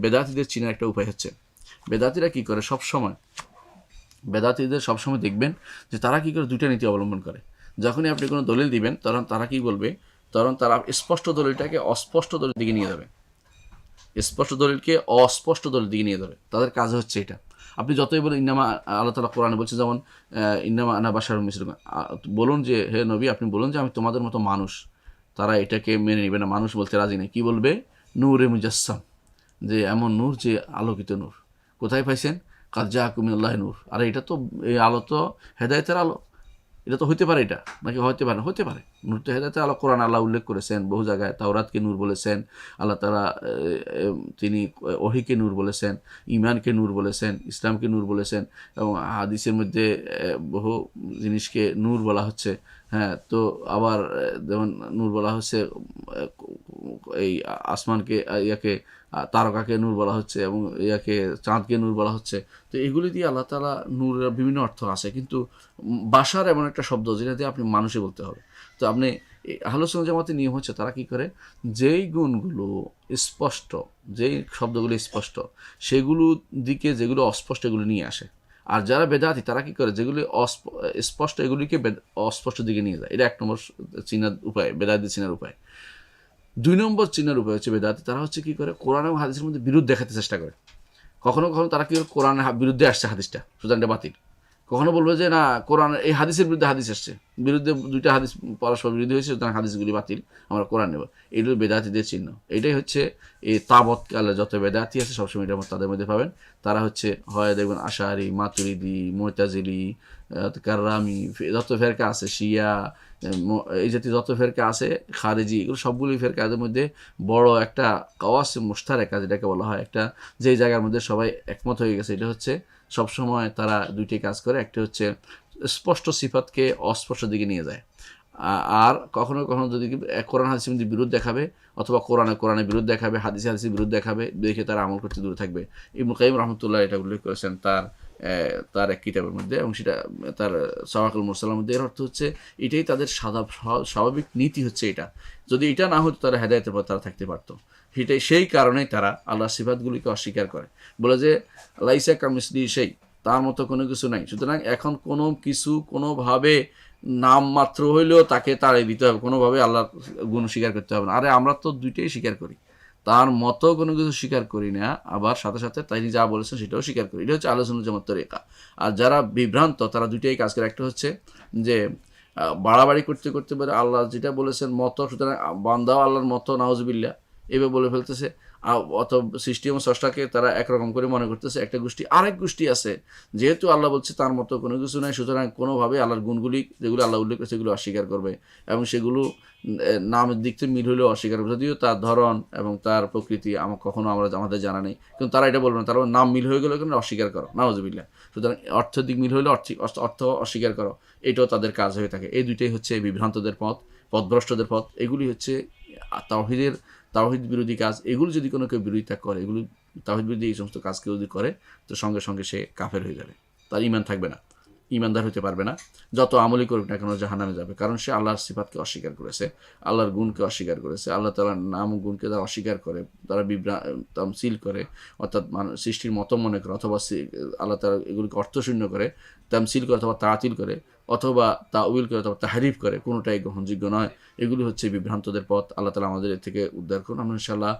বেদাতীদের চিনার একটা উপায় হচ্ছে, বেদাতীরা কী করে সবসময়, বেদাতীদের সবসময় দেখবেন যে তারা কী করে দুইটা নীতি অবলম্বন করে। যখনই আপনি কোনো দলিল দিবেন তখন তারা কী বলবে, তখন তারা স্পষ্ট দলিলটাকে অস্পষ্ট দলিল দিকে নিয়ে যাবে, স্পষ্ট দলিলকে অস্পষ্ট দলিল দিকে নিয়ে যাবে। তাদের কাজ হচ্ছে এটা। আপনি যতই বলেন ইন্নামা, আল্লাহ তাআলা কোরআনে বলছে যেমন ইন্নামা আনা বাশারুম মিসলুকুম, বলুন যে হে নবী আপনি বলুন যে আমি তোমাদের মতো মানুষ, তারা এটাকে মেনে নেবে না, মানুষ বলতে রাজি নেই। কী বলবে? নূরে মুজাসসাম, যে এমন নূর যে আলোকিত নূর। কোথায় পাইছেন? কাদ জাআকুম মিনাল্লাহি নূর। আরে এটা তো, এই আলো তো হেদায়েতের আলো, এটা তো হইতে পারে, এটা নাকি হইতে পারে? হতে পারে। নূর তো হেদায়েতের আলো। কোরআন আল্লাহ উল্লেখ করেছেন বহু জায়গায়, তাওরাতকে নূর বলেছেন আল্লাহ তাআলা, তিনি ওহীকে নূর বলেছেন, ঈমানকে নূর বলেছেন, ইসলামকে নূর বলেছেন, এবং হাদিসের মধ্যে বহু জিনিসকে নূর বলা হচ্ছে। হ্যাঁ, তো আবার যেমন নূর বলা হচ্ছে এই আসমানকে, ইয়াকে তারকাকে নূর বলা হচ্ছে, এবং ইয়াকে চাঁদকে নূর বলা হচ্ছে। তো এগুলি দিয়ে আল্লাহ তাআলা নূরের বিভিন্ন অর্থ আছে, কিন্তু বাশার এমন একটা শব্দ যেটা দিয়ে আপনি মানুষই বলতে হবে। তো আপনি আহলে সুন্নাত জামাতের নিয়ম হচ্ছে তারা কি করে, যেই গুণগুলো স্পষ্ট, যেই শব্দগুলো স্পষ্ট, সেগুলো দিকে যেগুলো অস্পষ্ট এগুলো নিয়ে আসে। আর যারা বেদাতি তারা কি করে, যেগুলি স্পষ্ট এগুলিকে অস্পষ্ট দিকে নিয়ে যায়। এটা এক নম্বর চিনার উপায়, বেদাতি চিনার উপায়। 2 নম্বর চিনার উপায় হচ্ছে বেদাতি তারা হচ্ছে কি করে, কোরআন এবং হাদিসের মধ্যে বিরোধ দেখাতে চেষ্টা করে। কখনো কখনো তারা কি করে, কোরআনের বিরুদ্ধে আসছে হাদিসটা, সুতরাং এটা বাতিল। কখনো বলবে যে না, কোরআন এই হাদিসের বিরুদ্ধে হাদিস আসছে, বিরুদ্ধে দুইটা হাদিস পরস্পর বিরোধী হয়েছে, সুতরাং হাদিসগুলি বাতিল, আমরা কোরআন নেব। এইগুলো বেদাতিদের চিহ্ন। এটাই হচ্ছে এই তাবৎকালে যত বেদাতি আছে সবসময় এটা তাদের মধ্যে পাবেন। তারা হচ্ছে হয় দেখবেন আশারি, মাতুরিদি, মুতাজিলি, কাররামি, যত ফেরকা আছে, শিয়া, এই জাতীয় যত ফেরকা আছে, খারেজি, এগুলো সবগুলি ফেরকাদের মধ্যে বড় একটা কাওয়াস মুশতারেকা যেটাকে বলা হয়, একটা যেই জায়গার মধ্যে সবাই একমত হয়ে গেছে, এটা হচ্ছে সবসময় তারা দুইটি কাজ করে। একটা হচ্ছে স্পষ্ট সিফাতকে অস্পষ্ট দিকে নিয়ে যায়, আর কখনো কখনো যদি কোরআন হাদিসের মধ্যে বিরোধ দেখাবে, অথবা কোরআনে বিরোধ দেখাবে, হাদিসের বিরোধ দেখাবে, দেখে তারা আমল করতে দূরে থাকবে। ইবনে কাইয়িম রাহমাতুল্লাহ এটা উল্লেখ করেছেন তার এক কিতাবের মধ্যে, এবং সেটা তার সাওয়াকুল মুরসালের মধ্যে। এর অর্থ হচ্ছে এটাই তাদের স্বাভাবিক নীতি হচ্ছে এটা। যদি এটা না হতো তারা হেদায়েতের পর তারা থাকতে পারতো। সেই কারণেই তারা আল্লাহর সিফাতগুলিকে অস্বীকার করে, বলে যে লাইসা কামিসলিহি সেই, তার মতো কোনো কিছু নাই। সুতরাং এখন কোনো কিছু কোনোভাবে নাম মাত্র হইলেও তাকে তাড়িয়ে দিতে হবে, কোনোভাবে আল্লাহর গুণ স্বীকার করতে হবে না। আরে আমরা তো দুইটাই স্বীকার করি, তার মতো কোনো কিছু স্বীকার করি না, আবার সাথে সাথে তিনি যা বলেছেন সেটাও স্বীকার করি। এটা হচ্ছে আহলে সুন্নাত জামাত তরিকা। আর যারা বিভ্রান্ত তারা দুইটাই কাজ করে। একটা হচ্ছে যে বাড়াবাড়ি করতে করতে পারে আল্লাহ যেটা বলেছেন মতো, সুতরাং বান্দাও আল্লাহর মতো, নাউজুবিল্লাহ, এভাবে বলে ফেলতেছে। অত সৃষ্টি এবং স্রষ্টাকে তারা একরকম করে মনে করতেছে। একটা গোষ্ঠী, আরেক গোষ্ঠী আছে যেহেতু আল্লাহ বলছে তার মতো কোনো কিছু নাই, সুতরাং কোনোভাবে আল্লাহর গুণগুলি যেগুলো আল্লাহ উল্লেখ করেছে সেগুলো অস্বীকার করবে, এবং সেগুলো নামের দিক থেকে মিল হলেও অস্বীকার করবে, যদিও তার ধরন এবং তার প্রকৃতি কখনো আমাদের জানা নেই। কিন্তু তারা এটা বলবে না, তারা নাম মিল হয়ে গেলে কিন্তু অস্বীকার করো, নাউজুবিল্লাহ। সুতরাং অর্থের দিক মিল হলে অর্থ অস্বীকার করো, এটাও তাদের কাজ হয়ে থাকে। এই দুইটাই হচ্ছে বিভ্রান্তদের পথ, পথভ্রষ্টদের পথ। এগুলি হচ্ছে তাওহীদ বিরোধী কাজ। এগুলো যদি কোনো কেউ বিরোধিতা করে, এগুলো তাওহীদ বিরোধী এই সমস্ত কাজ কেউ যদি করে, তো সঙ্গে সঙ্গে সে কাফের হয়ে যাবে, তার ঈমান থাকবে না, ঈমানদার হতে পারবে না। যত আমলই করুক না কেন জাহান্নামে যাবে, কারণ সে আল্লাহর সিফাতকে অস্বীকার করেছে, আল্লাহর গুণকে অস্বীকার করেছে। আল্লাহ তাআলার নাম গুণকে তারা অস্বীকার করে, তারা তামসিল করে, অর্থাৎ সৃষ্টির মতো মনে করে, অথবা আল্লাহ তাআলা এগুলিকে অর্থশূন্য করে, তামসিল করে, অথবা তাতিল করে, অথবা তাউইল করে, অথবা তাহরিফ করে। কোনোটাই গ্রহণযোগ্য নয়। এগুলি হচ্ছে বিভ্রান্তদের পথ। আল্লাহ তাআলা আমাদের এর থেকে উদ্ধার করুন। আমরা ইনশাআল্লাহ